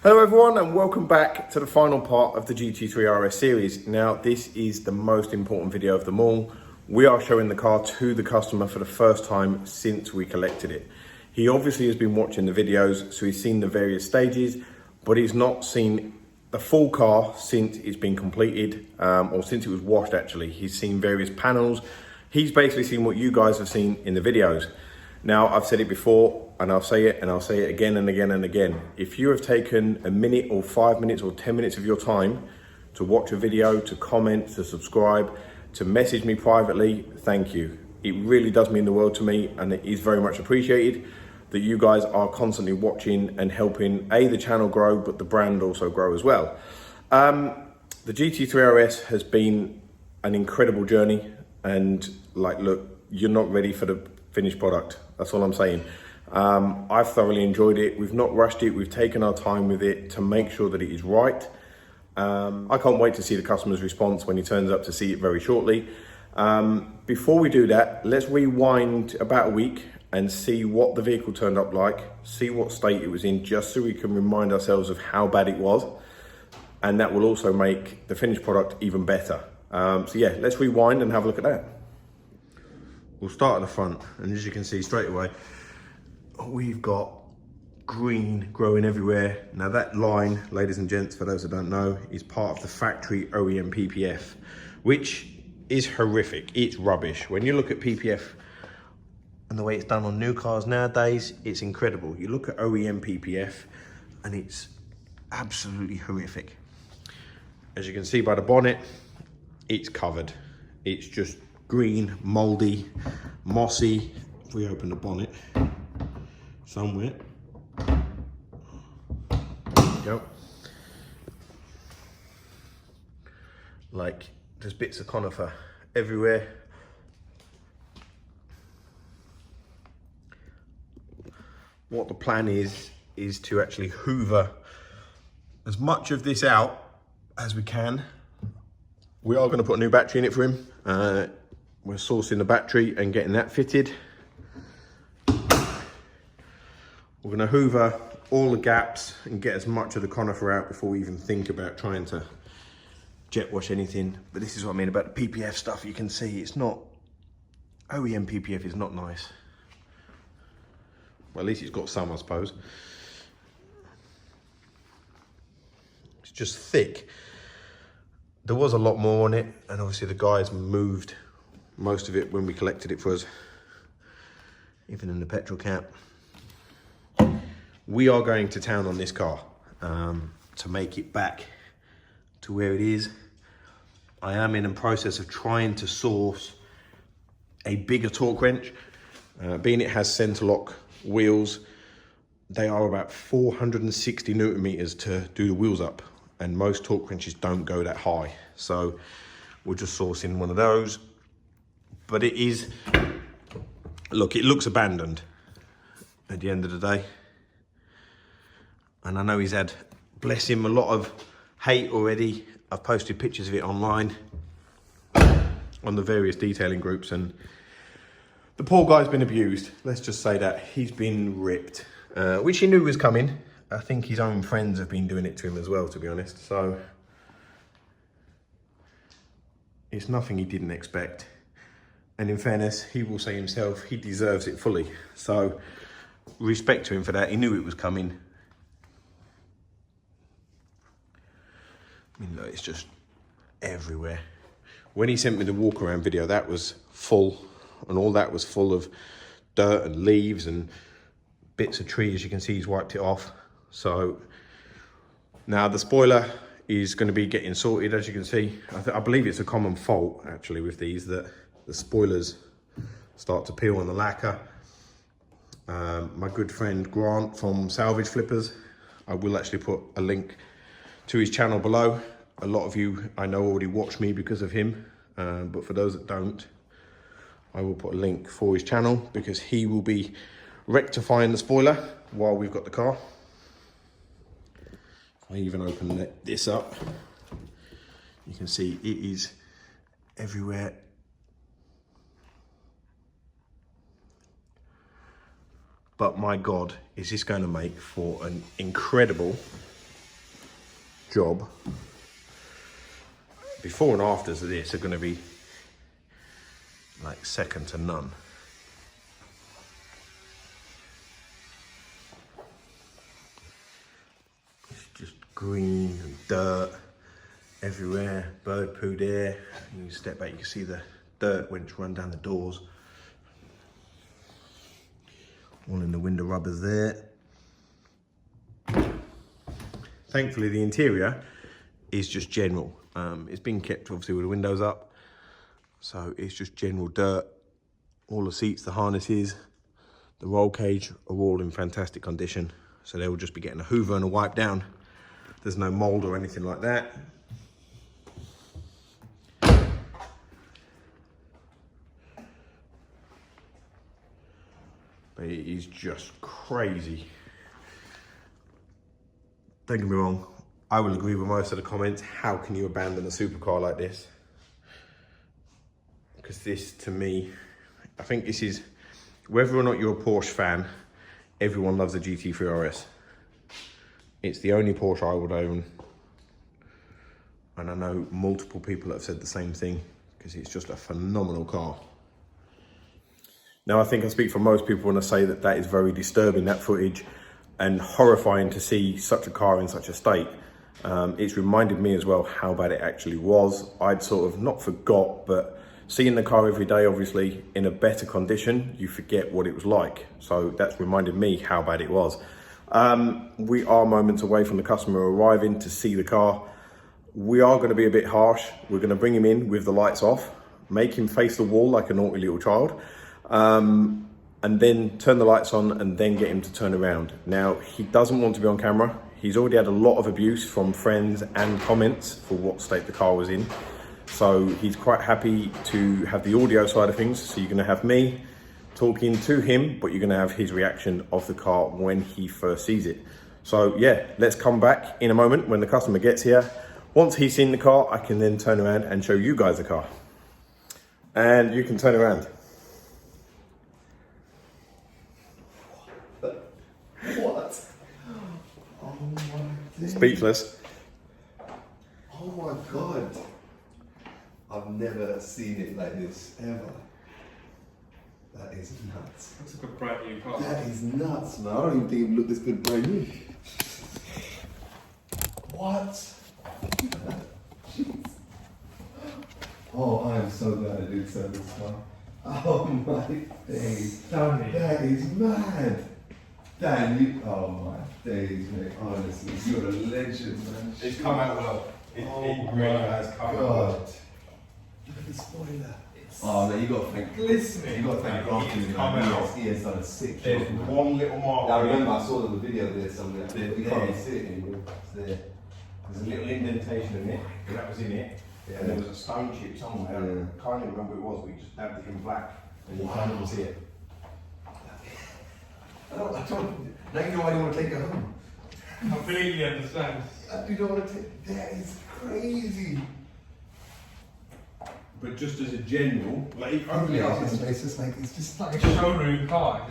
Hello everyone and welcome back to the final part of the GT3RS series. Now this is the most important video of them all. We are showing the car to the customer for the first time since we collected it. He obviously has been watching the videos, so he's seen the various stages, but he's not seen the full car since it's been completed, or since it was washed actually. He's seen various panels. He's basically seen what you guys have seen in the videos. Now, I've said it before, and I'll say it again and again and again. If you have taken a minute or 5 minutes or 10 minutes of your time to watch a video, to comment, to subscribe, to message me privately, thank you. It really does mean the world to me, and it is very much appreciated that you guys are constantly watching and helping the channel grow, but the brand also grow as well. The GT3RS has been an incredible journey, and look, you're not ready for the finished product. That's all I'm saying. I've thoroughly enjoyed it. We've not rushed it. We've taken our time with it to make sure that it is right. I can't wait to see the customer's response when he turns up to see it very shortly. Before we do that, let's rewind about a week and see what the vehicle turned up like, see what state it was in, just so we can remind ourselves of how bad it was. And that will also make the finished product even better. So yeah, let's rewind and have a look at that. We'll start at the front, and as you can see straight away, we've got green growing everywhere. Now that line, ladies and gents, for those that don't know, is part of the factory OEM PPF, which is horrific. It's rubbish. When you look at PPF and the way it's done on new cars nowadays, it's incredible. You look at OEM PPF and it's absolutely horrific. As you can see by the bonnet, it's covered. It's just green, moldy, mossy. If we open the bonnet somewhere, there you go. Like, there's bits of conifer everywhere. What the plan is to actually hoover as much of this out as we can. We are going to put a new battery in it for him. We're sourcing the battery and getting that fitted. We're going to hoover all the gaps and get as much of the conifer out before we even think about trying to jet wash anything. But this is what I mean about the PPF stuff. You can see it's not, OEM PPF is not nice. Well, at least it's got some, I suppose. It's just thick. There was a lot more on it, and obviously the guys moved most of it when we collected it for us, even in the petrol cap. We are going to town on this car to make it back to where it is. I am in the process of trying to source a bigger torque wrench. Being it has center lock wheels, they are about 460 Newton meters to do the wheels up, and most torque wrenches don't go that high. So we're just sourcing one of those. But it is, look, it looks abandoned at the end of the day. And I know he's had, bless him, a lot of hate already. I've posted pictures of it online on the various detailing groups, and the poor guy's been abused. Let's just say that. He's been ripped, which he knew was coming. I think his own friends have been doing it to him as well, to be honest. So it's nothing he didn't expect. And in fairness, he will say himself, he deserves it fully. So respect to him for that. He knew it was coming. I mean, look, it's just everywhere. When he sent me the walk around video, that was full, and all that was full of dirt and leaves and bits of tree. As you can see, he's wiped it off. So now the spoiler is going to be getting sorted. As you can see, I believe it's a common fault actually with these, that the spoilers start to peel on the lacquer. My good friend Grant from Salvage Flippers, I will actually put a link to his channel below. A lot of you I know already watch me because of him, but for those that don't, I will put a link for his channel, because he will be rectifying the spoiler while we've got the car. I even open this up, you can see it is everywhere. But my God, is this going to make for an incredible job. Before and afters of this are going to be like second to none. It's just green and dirt everywhere, bird poo there. You step back, you can see the dirt when it's run down the doors. All in the window rubbers there. Thankfully, the interior is just general. It's been kept obviously with the windows up, so it's just general dirt. All the seats, the harnesses, the roll cage are all in fantastic condition, so they will just be getting a hoover and a wipe down. There's no mold or anything like that. But it is just crazy. Don't get me wrong, I will agree with most of the comments. How can you abandon a supercar like this? Because this, to me, I think this is, whether or not you're a Porsche fan, everyone loves the GT3RS. It's the only Porsche I would own. And I know multiple people have said the same thing, because it's just a phenomenal car. Now, I think I speak for most people when I say that that is very disturbing, that footage, and horrifying to see such a car in such a state. It's reminded me as well how bad it actually was. I'd sort of not forgot, but seeing the car every day, obviously, in a better condition, you forget what it was like. So that's reminded me how bad it was. We are moments away from the customer arriving to see the car. We are going to be a bit harsh. We're going to bring him in with the lights off, make him face the wall like a naughty little child. And then turn the lights on and then get him to turn around. Now, he doesn't want to be on camera. He's already had a lot of abuse from friends and comments for what state the car was in. So he's quite happy to have the audio side of things. So you're gonna have me talking to him, but you're gonna have his reaction of the car when he first sees it. So yeah, let's come back in a moment when the customer gets here. Once he's seen the car, I can then turn around and show you guys the car. And you can turn around. What? Oh my days. Speechless. Oh my God. I've never seen it like this, ever. That is nuts. Looks like a brand new car. That is nuts, man. I don't even think it looked this good brand new. What? Oh, I am so glad I did sell this car. Oh my days. Stunning. That is mad. Dan, you, oh my days, mate, honestly, you're a legend, man. It's come out well. It really has come out well. God. Look at the spoiler. Oh man, you got to thank, Glistening. you got to thank Grafton, man. He has done a sick There's job. one little mark. I remember I saw the video there somewhere. You can't Yeah. even see it anymore. It's there. There's a little indentation in it, and that was in it. Yeah. And there was a stone chip somewhere. Yeah. I can't even remember what it was. We just dabbed it in black, and you can't even see it. I don't, now you know why you want to take it home. Completely understand. You don't want to take, that is crazy. But just as a general, like Open it up, it's it's just like, it's just It's like a showroom car.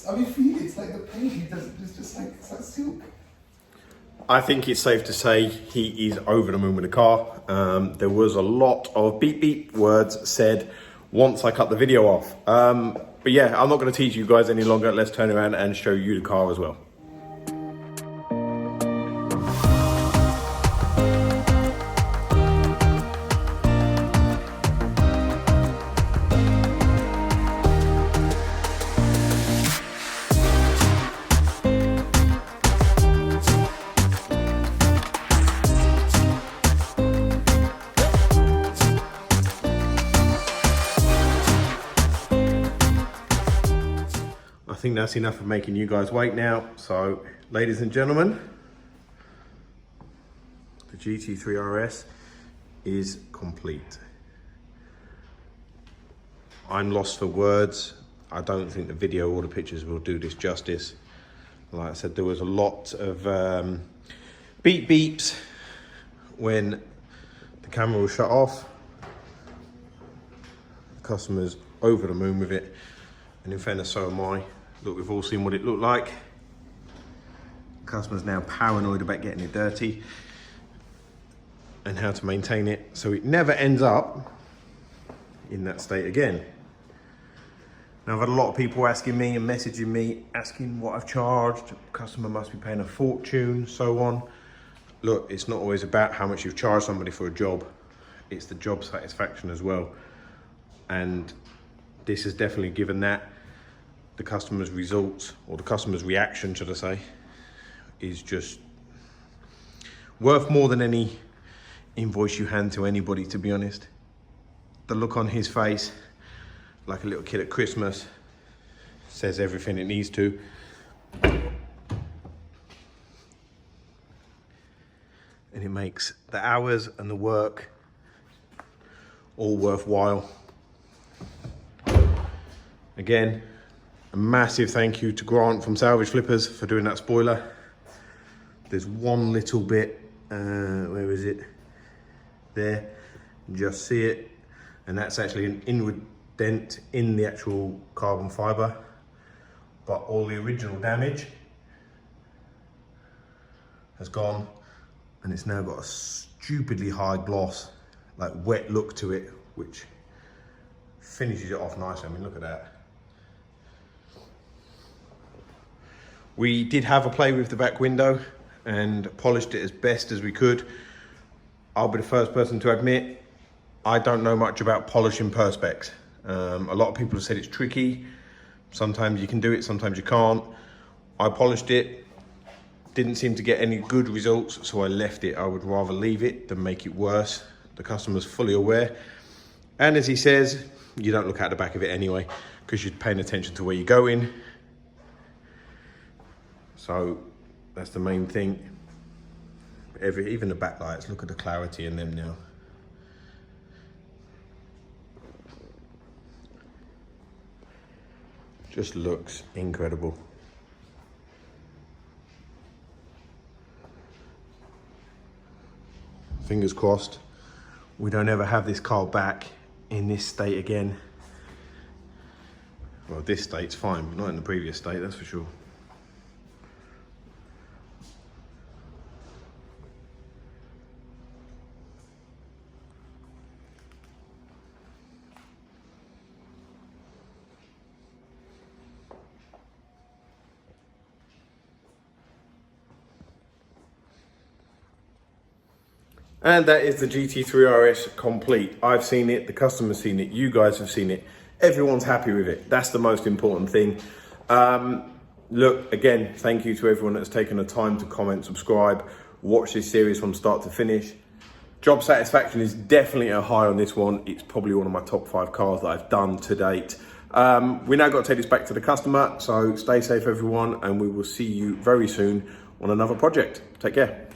I mean, feel it, it's like the paint, he does it, it's like silk. I think it's safe to say he is over the moon with the car. There was a lot of beep beep words said once I cut the video off. But yeah, I'm not going to teach you guys any longer. Let's turn around and show you the car as well. I think that's enough of making you guys wait now. So, ladies and gentlemen, the GT3RS is complete. I'm lost for words. I don't think the video or the pictures will do this justice. Like I said, there was a lot of beep beeps when the camera was shut off. The customer's over the moon with it, and in fairness, so am I. Look, we've all seen what it looked like. The customer's now paranoid about getting it dirty. and how to maintain it so it never ends up in that state again. Now, I've had a lot of people asking me and messaging me, asking what I've charged. Customer must be paying a fortune, so on. Look, it's not always about how much you've charged somebody for a job. It's the job satisfaction as well. And this has definitely given that. The customer's results, or the customer's reaction, should I say, is just worth more than any invoice you hand to anybody, to be honest. The look on his face, like a little kid at Christmas, says everything it needs to. And it makes the hours and the work all worthwhile. Again, a massive thank you to Grant from Salvage Flippers for doing that spoiler. There's one little bit, where is it? There, just see it. And that's actually an inward dent in the actual carbon fiber. But all the original damage has gone, and it's now got a stupidly high gloss, like wet look to it, which finishes it off nicely. I mean, look at that. We did have a play with the back window and polished it as best as we could. I'll be the first person to admit, I don't know much about polishing perspex. A lot of people have said it's tricky. Sometimes you can do it, sometimes you can't. I polished it, didn't seem to get any good results, so I left it. I would rather leave it than make it worse. The customer's fully aware. And as he says, you don't look at the back of it anyway, because you're paying attention to where you're going. So that's the main thing. Even the backlights, look at the clarity in them now. Just looks incredible. Fingers crossed we don't ever have this car back in this state again. Well, this state's fine, but not in the previous state, that's for sure. And that is the GT3RS complete. I've seen it, the customer's seen it, you guys have seen it. Everyone's happy with it. That's the most important thing. Look, again, thank you to everyone that's taken the time to comment, subscribe, watch this series from start to finish. Job satisfaction is definitely a high on this one. It's probably one of my top 5 cars that I've done to date. We now got to take this back to the customer, so stay safe everyone, and we will see you very soon on another project. Take care.